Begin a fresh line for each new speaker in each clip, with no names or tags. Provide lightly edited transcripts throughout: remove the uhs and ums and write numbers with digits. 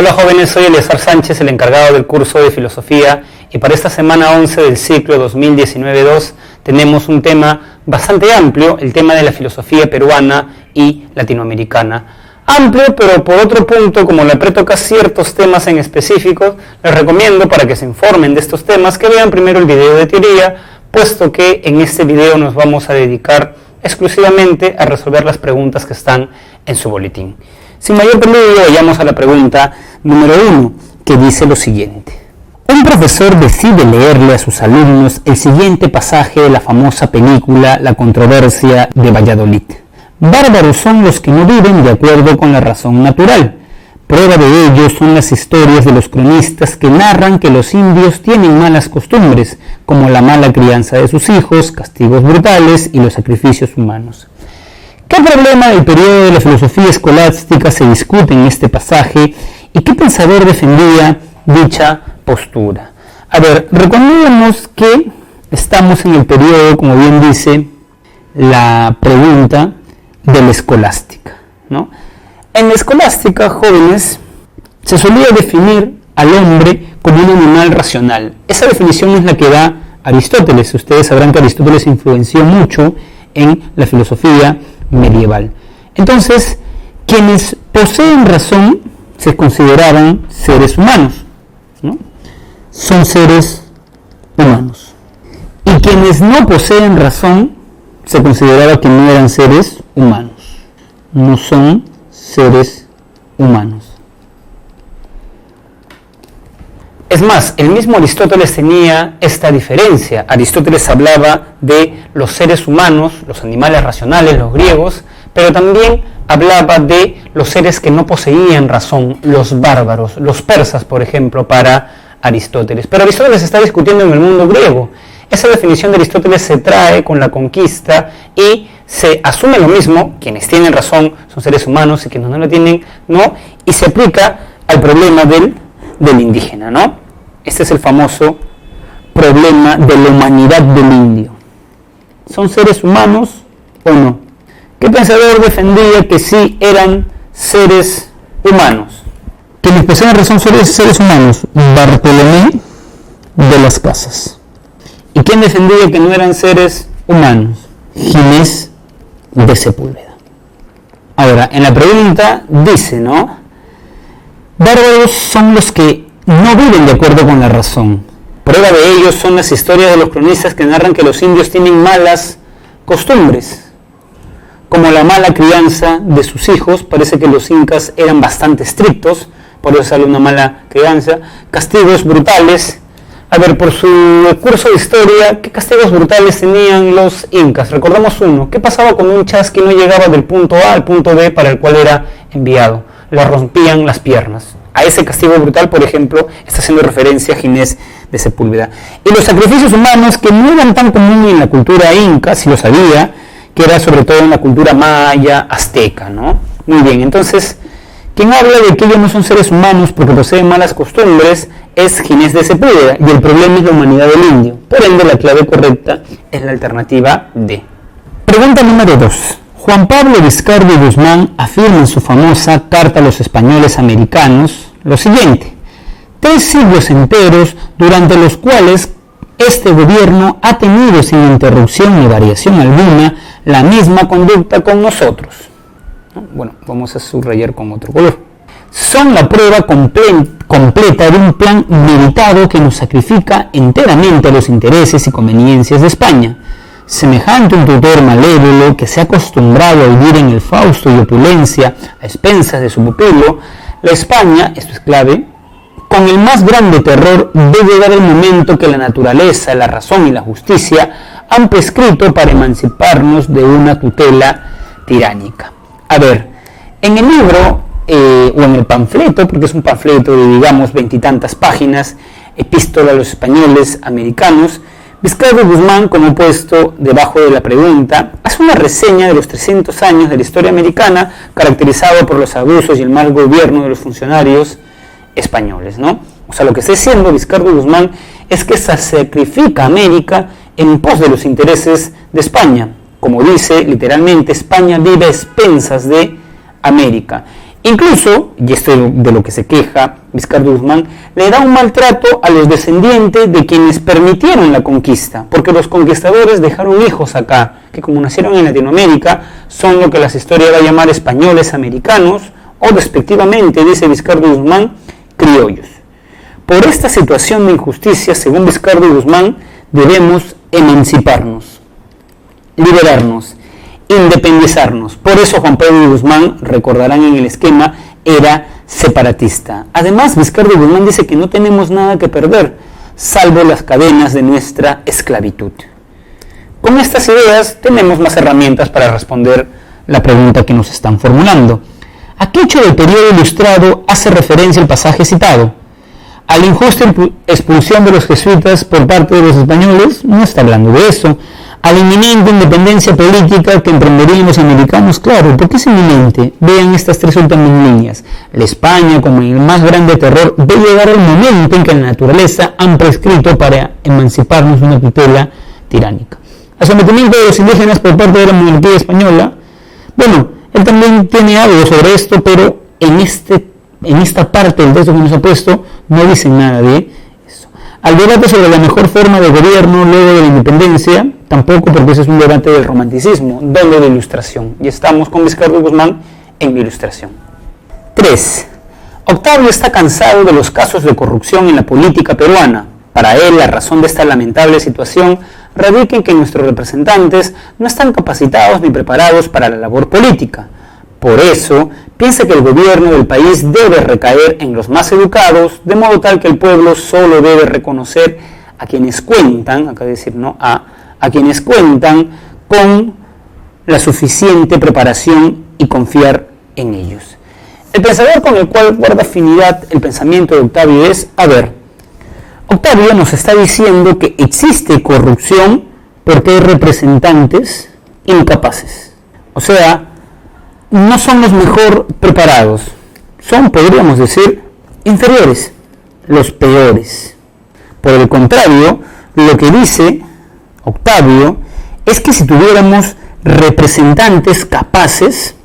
Hola jóvenes, soy Eleazar Sánchez, el encargado del curso de filosofía, y para esta semana 11 del ciclo 2019-2 tenemos un tema bastante amplio, el tema de la filosofía peruana y latinoamericana. Amplio, pero por otro punto, como le toca ciertos temas en específico, les recomiendo para que se informen de estos temas que vean primero el video de teoría, puesto que en este video nos vamos a dedicar exclusivamente a resolver las preguntas que están en su boletín. Sin mayor preludio, vayamos a la pregunta número 1, que dice lo siguiente. Un profesor decide leerle a sus alumnos el siguiente pasaje de la famosa película La controversia de Valladolid. Bárbaros son los que no viven de acuerdo con la razón natural. Prueba de ello son las historias de los cronistas que narran que los indios tienen malas costumbres, como la mala crianza de sus hijos, castigos brutales y los sacrificios humanos. ¿Qué problema del periodo de la filosofía escolástica se discute en este pasaje y qué pensador defendía dicha postura? A ver, recordemos que estamos en el periodo, como bien dice la pregunta, de la escolástica, ¿no? En la escolástica, jóvenes, se solía definir al hombre como un animal racional. Esa definición es la que da Aristóteles. Ustedes sabrán que Aristóteles influenció mucho en la filosofía medieval. Entonces, quienes poseen razón se consideraban seres humanos, ¿no? Son seres humanos. Y quienes no poseen razón se consideraba que no eran seres humanos. No son seres humanos. Es más, el mismo Aristóteles tenía esta diferencia. Aristóteles hablaba de los seres humanos, los animales racionales, los griegos, pero también hablaba de los seres que no poseían razón, los bárbaros, los persas, por ejemplo, para Aristóteles. Pero Aristóteles está discutiendo en el mundo griego. Esa definición de Aristóteles se trae con la conquista y se asume lo mismo, quienes tienen razón son seres humanos y quienes no lo tienen, no, y se aplica al problema del indígena, ¿no? Este es el famoso problema de la humanidad del indio. ¿Son seres humanos o no? ¿Qué pensador defendía que sí eran seres humanos? Quienes poseen razón son seres humanos. Bartolomé de las Casas. ¿Y quién defendía que no eran seres humanos? Ginés de Sepúlveda. Ahora, en la pregunta dice, ¿no? Bárbaros son los que no viven de acuerdo con la razón. Prueba de ello son las historias de los cronistas que narran que los indios tienen malas costumbres, como la mala crianza de sus hijos. Parece que los incas eran bastante estrictos, por eso sale una mala crianza. Castigos brutales. A ver, por su curso de historia, ¿qué castigos brutales tenían los incas? Recordamos uno. ¿Qué pasaba con un chas que no llegaba del punto A al punto B para el cual era enviado? Le rompían las piernas. A ese castigo brutal, por ejemplo, está haciendo referencia a Ginés de Sepúlveda. Y los sacrificios humanos, que no eran tan comunes en la cultura inca, si lo sabía, que era sobre todo en la cultura maya, azteca, ¿no? Muy bien, entonces, quien habla de que ellos no son seres humanos porque poseen malas costumbres es Ginés de Sepúlveda, y el problema es la humanidad del indio. Por ende, la clave correcta es la alternativa D. Pregunta número 2. Juan Pablo Vizcardo y Guzmán afirma en su famosa Carta a los Españoles Americanos lo siguiente: 3 siglos enteros durante los cuales este gobierno ha tenido sin interrupción ni variación alguna la misma conducta con nosotros. Bueno, vamos a subrayar con otro color. Son la prueba completa de un plan meditado que nos sacrifica enteramente a los intereses y conveniencias de España. Semejante un tutor malévolo que se ha acostumbrado a vivir en el fausto y opulencia a expensas de su pupilo, la España, esto es clave, con el más grande terror ve llegar el momento que la naturaleza, la razón y la justicia han prescrito para emanciparnos de una tutela tiránica. A ver, en el libro o en el panfleto, porque es un panfleto de digamos 20 y tantas páginas, Epístola a los Españoles Americanos, Vizcardo Guzmán, como he puesto debajo de la pregunta, hace una reseña de los 300 años de la historia americana, caracterizado por los abusos y el mal gobierno de los funcionarios españoles, ¿no? O sea, lo que está diciendo Vizcardo Guzmán es que se sacrifica América en pos de los intereses de España. Como dice literalmente, España vive a expensas de América. Incluso, y esto es de lo que se queja Vizcarra Guzmán, le da un maltrato a los descendientes de quienes permitieron la conquista, porque los conquistadores dejaron hijos acá, que como nacieron en Latinoamérica, son lo que las historias va a llamar españoles americanos, o respectivamente, dice Vizcarra Guzmán, criollos. Por esta situación de injusticia, según Vizcarra Guzmán, debemos emanciparnos, liberarnos, independizarnos. Por eso Juan Pablo Guzmán, recordarán en el esquema, era separatista. Además, Vizcarra Guzmán dice que no tenemos nada que perder, salvo las cadenas de nuestra esclavitud. Con estas ideas tenemos más herramientas para responder la pregunta que nos están formulando. ¿A qué hecho del periodo ilustrado hace referencia el pasaje citado? A la injusta expulsión de los jesuitas por parte de los españoles, no está hablando de eso. A la inminente independencia política que emprenderían los americanos, claro, ¿por qué es inminente? Vean estas tres últimas líneas. La España, como el más grande terror, ve llegar el momento en que la naturaleza han prescrito para emanciparnos de una tutela tiránica. El sometimiento de los indígenas por parte de la monarquía española, bueno, él también tiene algo sobre esto, pero en esta parte del texto que nos ha puesto no dice nada de eso. Al debate sobre la mejor forma de gobierno luego de la independencia, tampoco, porque ese es un debate del romanticismo, donde de ilustración. Y estamos con Vizcarra Guzmán en la ilustración. 3. Octavio está cansado de los casos de corrupción en la política peruana. Para él, la razón de esta lamentable situación radica en que nuestros representantes no están capacitados ni preparados para la labor política. Por eso, piensa que el gobierno del país debe recaer en los más educados, de modo tal que el pueblo solo debe reconocer a quienes cuentan, acá decir no a quienes cuentan con la suficiente preparación y confiar en ellos. El pensador con el cual guarda afinidad el pensamiento de Octavio es, Octavio nos está diciendo que existe corrupción porque hay representantes incapaces. O sea, no son los mejor preparados, son, podríamos decir, inferiores, los peores. Por el contrario, lo que dice Octavio es que si tuviéramos representantes capaces,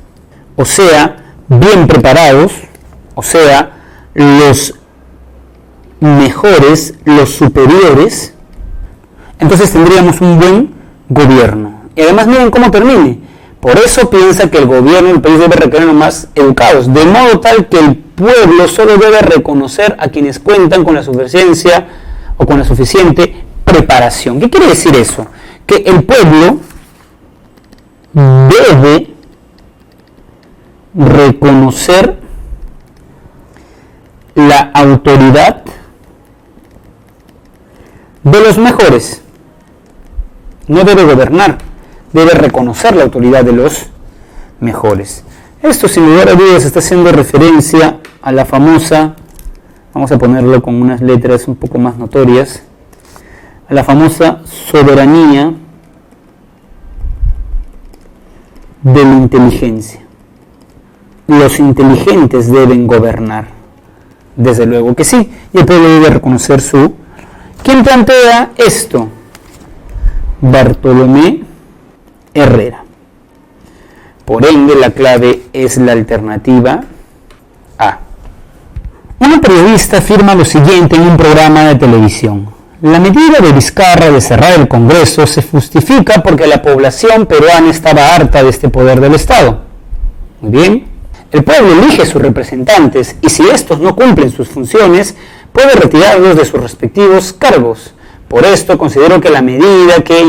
o sea, bien preparados, o sea, los mejores, los superiores, entonces tendríamos un buen gobierno. Y además miren cómo termine. Por eso piensa que el gobierno del país debe requerir a los más educados, de modo tal que el pueblo solo debe reconocer a quienes cuentan con la suficiencia o con la suficiente preparación. ¿Qué quiere decir eso? Que el pueblo debe reconocer la autoridad de los mejores. No debe gobernar, debe reconocer la autoridad de los mejores. Esto, sin lugar a dudas, está haciendo referencia a la famosa, vamos a ponerlo con unas letras un poco más notorias, a la famosa soberanía de la inteligencia. Los inteligentes deben gobernar. Desde luego que sí, y el pueblo debe reconocer su... ¿Quién plantea esto? Bartolomé Herrera. Por ende, la clave es la alternativa A. Una periodista afirma lo siguiente en un programa de televisión. La medida de Vizcarra de cerrar el Congreso se justifica porque la población peruana estaba harta de este poder del Estado. Muy bien. El pueblo elige a sus representantes y si estos no cumplen sus funciones, puede retirarlos de sus respectivos cargos. Por esto considero que la medida que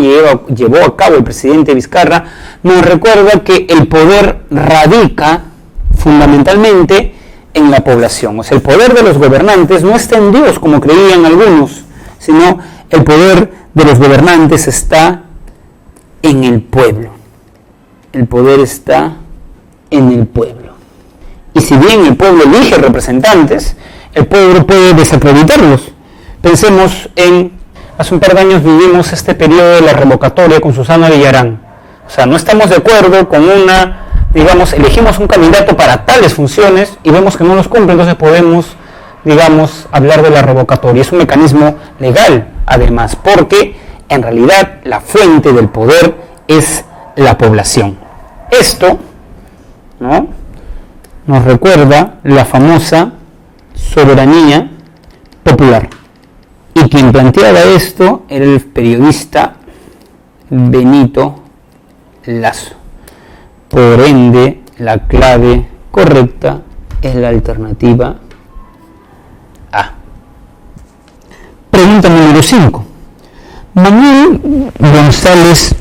llevó a cabo el presidente Vizcarra nos recuerda que el poder radica fundamentalmente en la población. O sea, el poder de los gobernantes no está en Dios, como creían algunos, sino el poder de los gobernantes está en el pueblo. El poder está en el pueblo. Y si bien el pueblo elige representantes, el pueblo puede desacreditarlos. Pensemos en, hace un par de años vivimos este periodo de la revocatoria con Susana Villarán. O sea, no estamos de acuerdo con elegimos un candidato para tales funciones y vemos que no los cumple, entonces podemos, hablar de la revocatoria. Es un mecanismo legal, además, porque en realidad la fuente del poder es la población. Esto, ¿no?, nos recuerda la famosa soberanía popular. Y quien planteaba esto era el periodista Benito Lazo. Por ende, la clave correcta es la alternativa A. Pregunta número 5. Manuel González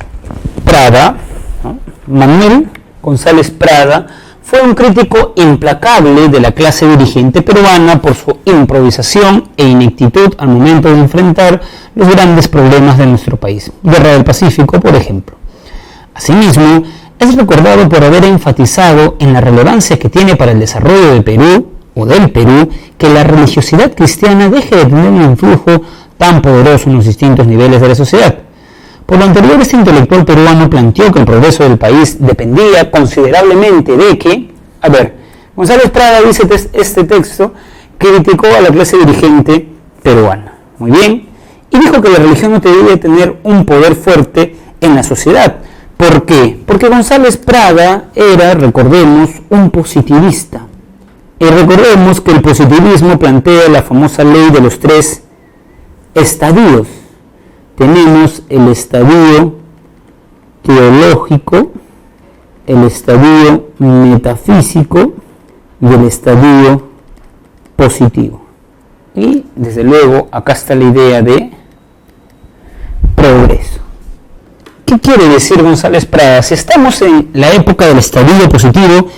Prada, ¿no? Manuel González Prada fue un crítico implacable de la clase dirigente peruana por su improvisación e ineptitud al momento de enfrentar los grandes problemas de nuestro país. Guerra del Pacífico, por ejemplo. Asimismo, es recordado por haber enfatizado en la relevancia que tiene para el desarrollo de Perú o del Perú que la religiosidad cristiana deje de tener un influjo tan poderoso en los distintos niveles de la sociedad. Por lo anterior, este intelectual peruano planteó que el progreso del país dependía considerablemente de que, González Prada dice este texto, criticó a la clase dirigente peruana. Muy bien. Y dijo que la religión no debía tener un poder fuerte en la sociedad. ¿Por qué? Porque González Prada era, recordemos, un positivista. Y recordemos que el positivismo plantea la famosa ley de los 3 estadios. Tenemos el estadio teológico, el estadio metafísico y el estadio positivo. Y desde luego acá está la idea de progreso. ¿Qué quiere decir González Prada? Si estamos en la época del estadio positivo,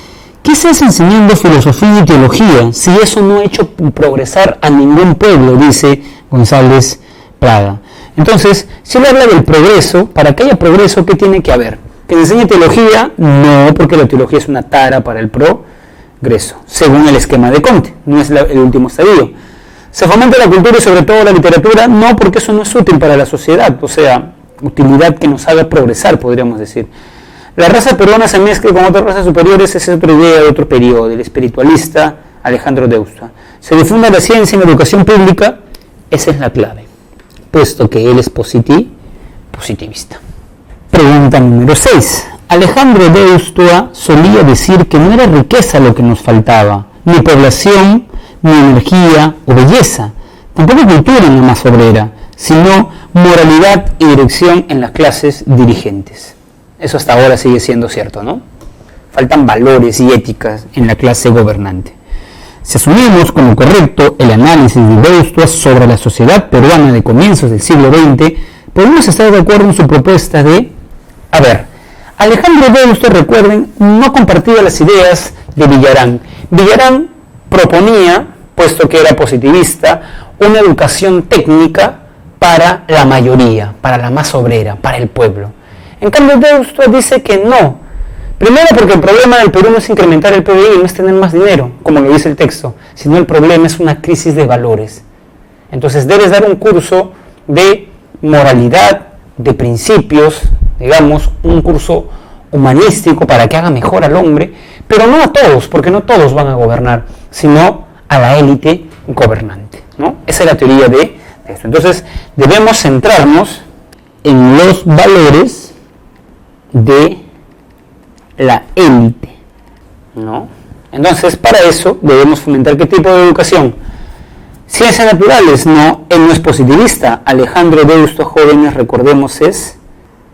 ¿qué estás enseñando filosofía y teología si eso no ha hecho progresar a ningún pueblo? Dice González Prada. Entonces, si él habla del progreso, para que haya progreso, ¿qué tiene que haber? ¿Que se enseñe teología? No, porque la teología es una tara para el progreso, según el esquema de Comte, no es el último estadio. ¿Se fomenta la cultura y sobre todo la literatura? No, porque eso no es útil para la sociedad, o sea, utilidad que nos haga progresar, podríamos decir. La raza peruana se mezcla con otras razas superiores, esa es otra idea de otro periodo, del espiritualista Alejandro Deusto. Se difunda la ciencia en la educación pública, esa es la clave, puesto que él es positivista. Pregunta número 6. Alejandro Deustua solía decir que no era riqueza lo que nos faltaba, ni población, ni energía o belleza, tampoco cultura en la masa obrera, sino moralidad y dirección en las clases dirigentes. Eso hasta ahora sigue siendo cierto, ¿no? Faltan valores y éticas en la clase gobernante. Si asumimos como correcto el análisis de Deustua sobre la sociedad peruana de comienzos del siglo XX, podemos estar de acuerdo en su propuesta de, Alejandro Deustua, recuerden, no compartía las ideas de Villarán. Villarán proponía, puesto que era positivista, una educación técnica para la mayoría, para la masa obrera, para el pueblo. En cambio, Deustua dice que no. Primero porque el problema del Perú no es incrementar el PBI, no es tener más dinero, como lo dice el texto, sino el problema es una crisis de valores. Entonces debes dar un curso de moralidad, de principios, digamos, un curso humanístico para que haga mejor al hombre, pero no a todos, porque no todos van a gobernar, sino a la élite gobernante, ¿no? Esa es la teoría de esto. Entonces debemos centrarnos en los valores de la élite, ¿no? Entonces, para eso debemos fomentar ¿qué tipo de educación? Ciencias naturales, no, él no es positivista. Alejandro Deusto, jóvenes, recordemos, es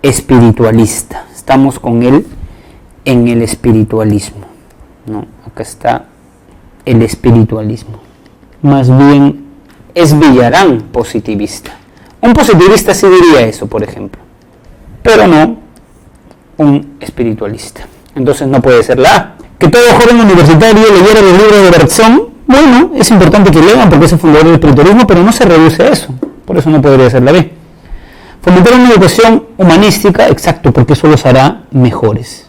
espiritualista. Estamos con él en el espiritualismo, ¿no? Acá está el espiritualismo. Más bien es Villarán positivista. Un positivista sí diría eso, por ejemplo, pero no un espiritualista. Entonces no puede ser la A. Que todo joven universitario leyera los libros de Bergson. Bueno, es importante que lean porque es el fundador del espiritualismo, pero no se reduce a eso. Por eso no podría ser la B. Fomentar una educación humanística, exacto, porque eso los hará mejores.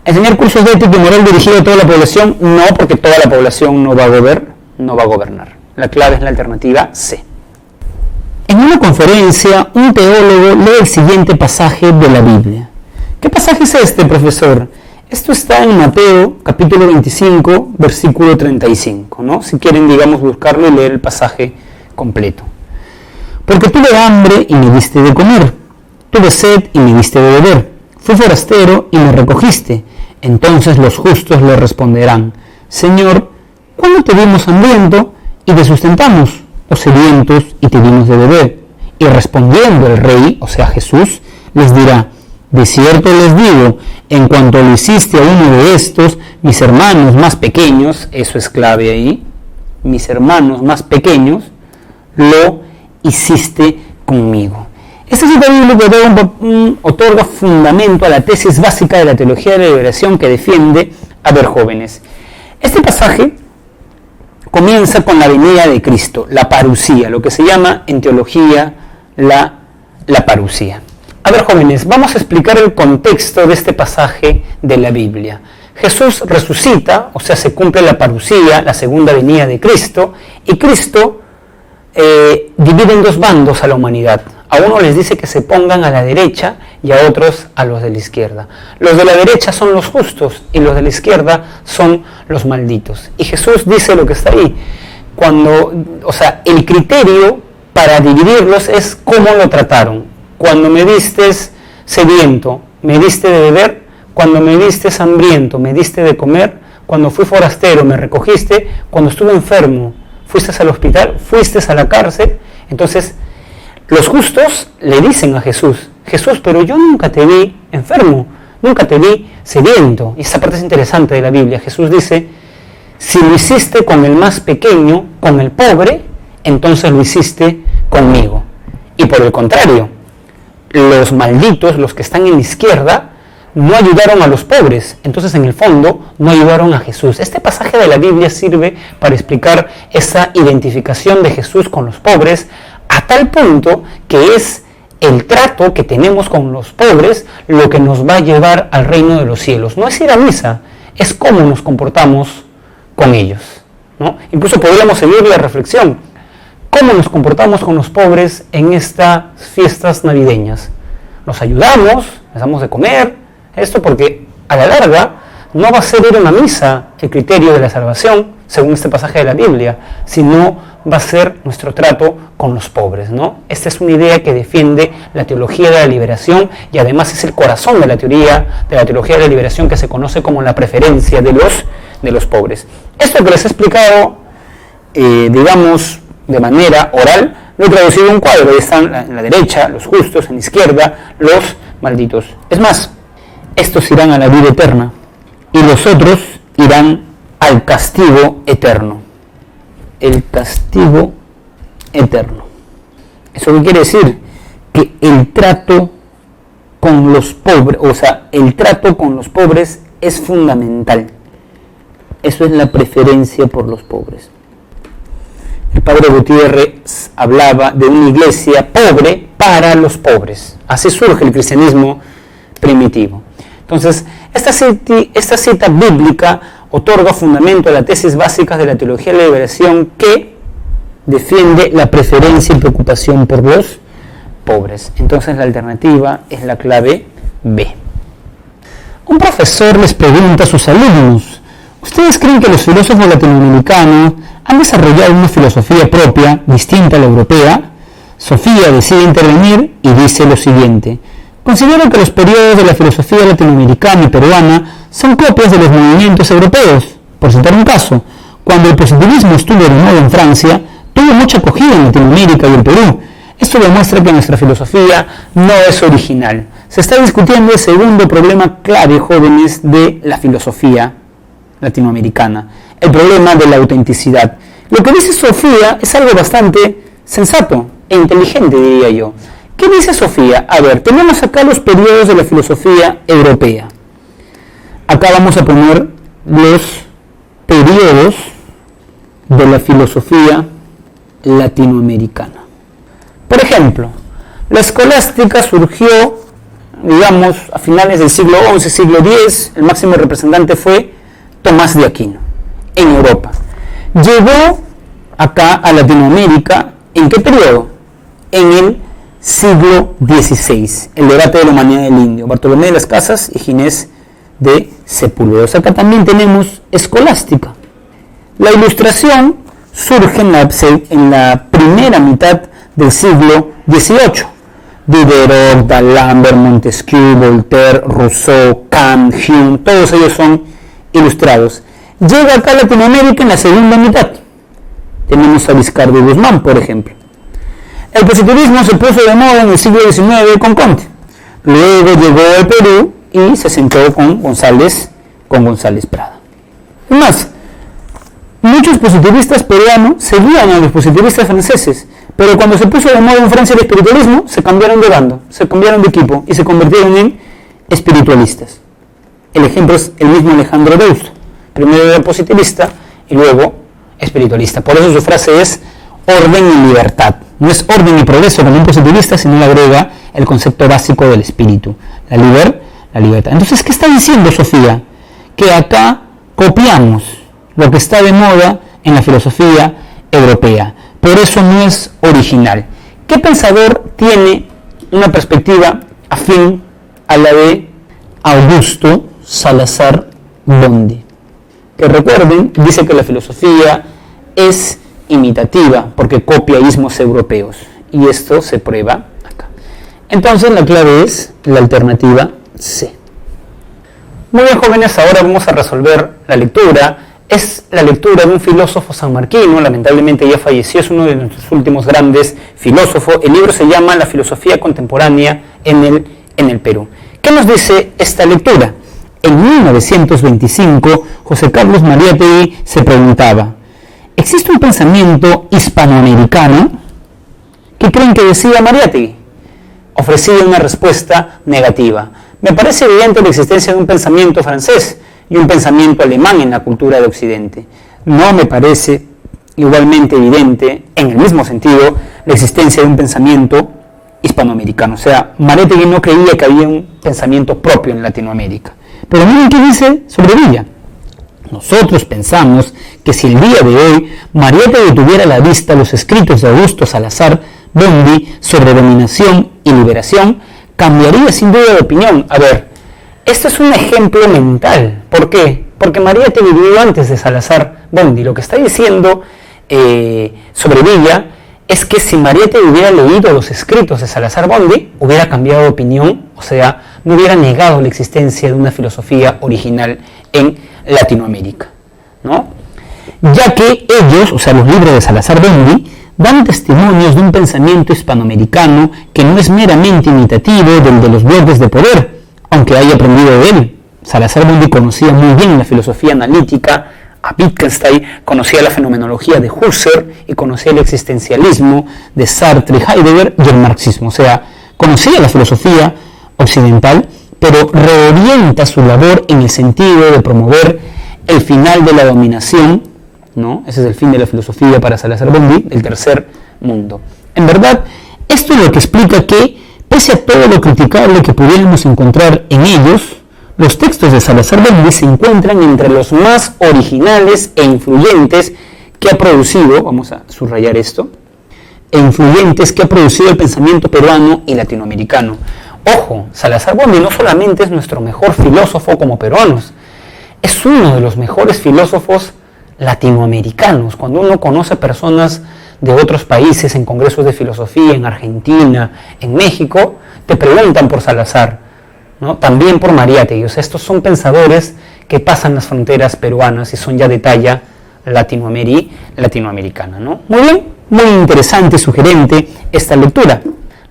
Enseñar cursos de ética y moral dirigido a toda la población, no, porque toda la población no va a gobernar. La clave es la alternativa C. En una conferencia, un teólogo lee el siguiente pasaje de la Biblia. ¿Qué pasaje es este, profesor? Esto está en Mateo, capítulo 25, versículo 35, ¿no? Si quieren, digamos, buscarlo y leer el pasaje completo. Porque tuve hambre y me diste de comer, tuve sed y me diste de beber, fui forastero y me recogiste. Entonces los justos le responderán, Señor, ¿cuándo te vimos hambriento y te sustentamos, o sedientos y te dimos de beber? Y respondiendo el rey, o sea Jesús, les dirá: de cierto les digo, en cuanto lo hiciste a uno de estos, mis hermanos más pequeños, eso es clave ahí, mis hermanos más pequeños, lo hiciste conmigo. Esta cita bíblica otorga fundamento a la tesis básica de la teología de la liberación que defiende Haber Jóvenes. Este pasaje comienza con la venida de Cristo, la parusía, lo que se llama en teología la parusía. A ver, jóvenes, vamos a explicar el contexto de este pasaje de la Biblia. Jesús resucita, o sea, se cumple la parusía, la segunda venida de Cristo, y Cristo divide en dos bandos a la humanidad. A uno les dice que se pongan a la derecha y a otros a los de la izquierda. Los de la derecha son los justos y los de la izquierda son los malditos. Y Jesús dice lo que está ahí. El criterio para dividirlos es cómo lo trataron. Cuando me vistes sediento, me diste de beber. Cuando me vistes hambriento, me diste de comer. Cuando fui forastero, me recogiste. Cuando estuve enfermo, fuiste al hospital, fuiste a la cárcel. Entonces, los justos le dicen a Jesús: Jesús, pero yo nunca te vi enfermo, nunca te vi sediento. Y esa parte es interesante de la Biblia. Jesús dice: si lo hiciste con el más pequeño, con el pobre, entonces lo hiciste conmigo. Y por el contrario, los malditos, los que están en la izquierda, no ayudaron a los pobres, entonces en el fondo no ayudaron a Jesús. Este pasaje de la Biblia sirve para explicar esa identificación de Jesús con los pobres, a tal punto que es el trato que tenemos con los pobres lo que nos va a llevar al reino de los cielos. No es ir a misa, es cómo nos comportamos con ellos, ¿no? Incluso podríamos seguir la reflexión: ¿cómo nos comportamos con los pobres en estas fiestas navideñas? ¿Los ayudamos? ¿Les damos de comer? Esto porque a la larga no va a ser ir a una misa el criterio de la salvación, según este pasaje de la Biblia, sino va a ser nuestro trato con los pobres, ¿no? Esta es una idea que defiende la teología de la liberación y además es el corazón de la teología de la liberación, que se conoce como la preferencia de los pobres. Esto que les he explicado, de manera oral, lo he traducido en un cuadro. Ahí están en la derecha los justos, en la izquierda los malditos. Es más, estos irán a la vida eterna y los otros irán al castigo eterno. El castigo eterno. ¿Eso qué quiere decir? Que el trato con los pobres, el trato con los pobres es fundamental. Eso es la preferencia por los pobres. El padre Gutiérrez hablaba de una iglesia pobre para los pobres. Así surge el cristianismo primitivo. Entonces, esta cita bíblica otorga fundamento a las tesis básicas de la teología de la liberación, que defiende la preferencia y preocupación por los pobres. Entonces, la alternativa es la clave B. Un profesor les pregunta a sus alumnos: ¿ustedes creen que los filósofos latinoamericanos han desarrollado una filosofía propia, distinta a la europea? Sofía decide intervenir y dice lo siguiente: considero que los periodos de la filosofía latinoamericana y peruana son copias de los movimientos europeos. Por citar un caso, cuando el positivismo estuvo de moda en Francia, tuvo mucha acogida en Latinoamérica y el Perú. Esto demuestra que nuestra filosofía no es original. Se está discutiendo el segundo problema clave, jóvenes, de la filosofía latinoamericana: el problema de la autenticidad. Lo que dice Sofía es algo bastante sensato e inteligente, diría yo. ¿Qué dice Sofía? A ver, tenemos acá los periodos de la filosofía europea. Acá vamos a poner los periodos de la filosofía latinoamericana. Por ejemplo, la escolástica surgió, a finales del siglo XI, siglo X. El máximo representante fue Tomás de Aquino, en Europa. Llegó acá a Latinoamérica, ¿en qué periodo? En el siglo XVI, el debate de la humanidad del indio, Bartolomé de las Casas y Ginés de Sepúlveda. Acá también tenemos escolástica. La Ilustración surge en la primera mitad del siglo XVIII. Diderot, D'Alembert, Montesquieu, Voltaire, Rousseau, Kant, Hume, todos ellos son ilustrados. llega acá a Latinoamérica en la segunda mitad. Tenemos a Vizcarra y Guzmán, por ejemplo. El positivismo se puso de moda en el siglo XIX con Conte. Luego llegó al Perú y se sentó con González Prada. Es más, muchos positivistas peruanos seguían a los positivistas franceses, pero cuando se puso de moda en Francia el espiritualismo, se cambiaron de bando, se cambiaron de equipo y se convirtieron en espiritualistas. El ejemplo es el mismo Alejandro Deusto. Primero era positivista y luego espiritualista. Por eso su frase es orden y libertad. No es orden y progreso como un positivista, sino le agrega el concepto básico del espíritu, la libertad. Entonces, ¿qué está diciendo Sofía? Que acá copiamos lo que está de moda en la filosofía europea. Por eso no es original. ¿Qué pensador tiene una perspectiva afín a la de Augusto Salazar Bondy? Que recuerden, dice que la filosofía es imitativa porque copia ismos europeos. Y esto se prueba acá. Entonces la clave es la alternativa C. Muy bien, jóvenes, ahora vamos a resolver la lectura. Es la lectura de un filósofo sanmarquino, lamentablemente ya falleció, es uno de nuestros últimos grandes filósofos. El libro se llama La filosofía contemporánea en el Perú. ¿Qué nos dice esta lectura? En 1925, José Carlos Mariátegui se preguntaba: ¿existe un pensamiento hispanoamericano? ¿Qué creen que decía Mariátegui? Ofrecía una respuesta negativa. Me parece evidente la existencia de un pensamiento francés y un pensamiento alemán en la cultura de Occidente. No me parece igualmente evidente, en el mismo sentido, la existencia de un pensamiento hispanoamericano. O sea, Mariátegui no creía que había un pensamiento propio en Latinoamérica. Pero miren qué dice sobre Villa. Nosotros pensamos que si el día de hoy Mariátegui tuviera a la vista los escritos de Augusto Salazar Bondy sobre dominación y liberación, cambiaría sin duda de opinión. A ver, esto es un ejemplo mental. ¿Por qué? Porque Mariátegui vivió antes de Salazar Bondy. Lo que está diciendo sobre Villa es que si Mariátegui hubiera leído los escritos de Salazar Bondy, hubiera cambiado de opinión, o sea, no hubiera negado la existencia de una filosofía original en Latinoamérica, ¿no? Ya que ellos, o sea, los libros de Salazar Bondy, dan testimonios de un pensamiento hispanoamericano que no es meramente imitativo del de los bloques de poder, aunque haya aprendido de él. Salazar Bondy conocía muy bien la filosofía analítica, a Wittgenstein, conocía la fenomenología de Husserl y conocía el existencialismo de Sartre y Heidegger y el marxismo. O sea, conocía la filosofía occidental, pero reorienta su labor en el sentido de promover el final de la dominación, ¿no? Ese es el fin de la filosofía para Salazar Bondy, el tercer mundo. En verdad, esto es lo que explica que, pese a todo lo criticable que pudiéramos encontrar en ellos, los textos de Salazar Bondy se encuentran entre los más originales e influyentes que ha producido, vamos a subrayar esto, influyentes que ha producido el pensamiento peruano y latinoamericano. Ojo, Salazar Bondy no solamente es nuestro mejor filósofo como peruanos, es uno de los mejores filósofos latinoamericanos. Cuando uno conoce personas de otros países en congresos de filosofía, en Argentina, en México, te preguntan por Salazar, ¿no? También por Mariátegui. O sea, estos son pensadores que pasan las fronteras peruanas y son ya de talla latinoamericana, ¿no? Muy bien, muy interesante, sugerente esta lectura.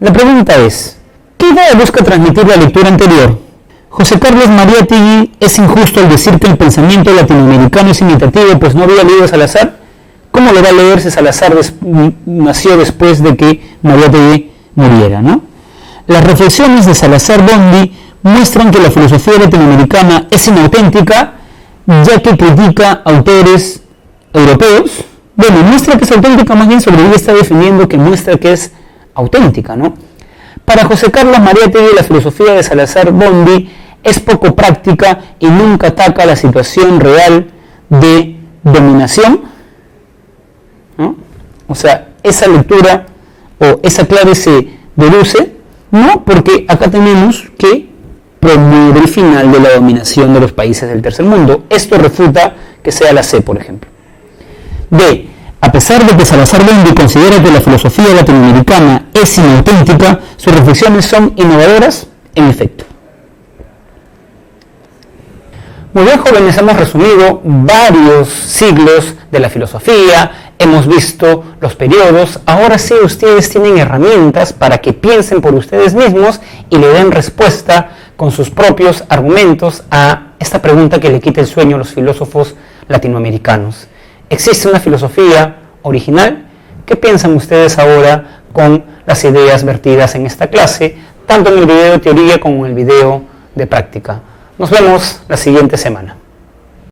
La pregunta es, ¿qué idea busca transmitir la lectura anterior? José Carlos Mariátegui es injusto al decir que el pensamiento latinoamericano es imitativo, pues no había leído a Salazar. ¿Cómo le va a leer si Salazar nació después de que Mariátegui muriera, ¿no? Las reflexiones de Salazar Bondy muestran que la filosofía latinoamericana es inauténtica, ya que critica autores europeos. Bueno, muestra que es auténtica, más bien sobre ella está definiendo que muestra que es auténtica, ¿no? Para José Carlos Mariátegui, la filosofía de Salazar Bondy es poco práctica y nunca ataca la situación real de dominación, ¿no? O sea, esa lectura o esa clave se deduce, no, porque acá tenemos que promueve el final de la dominación de los países del tercer mundo. Esto refuta que sea la C, por ejemplo. B. A pesar de que Salazar Bondy considera que la filosofía latinoamericana es inauténtica, sus reflexiones son innovadoras en efecto. Muy bien, jóvenes, hemos resumido varios siglos de la filosofía, hemos visto los periodos. Ahora sí, ustedes tienen herramientas para que piensen por ustedes mismos y le den respuesta con sus propios argumentos a esta pregunta que le quita el sueño a los filósofos latinoamericanos. ¿Existe una filosofía original? ¿Qué piensan ustedes ahora con las ideas vertidas en esta clase, tanto en el video de teoría como en el video de práctica? Nos vemos la siguiente semana.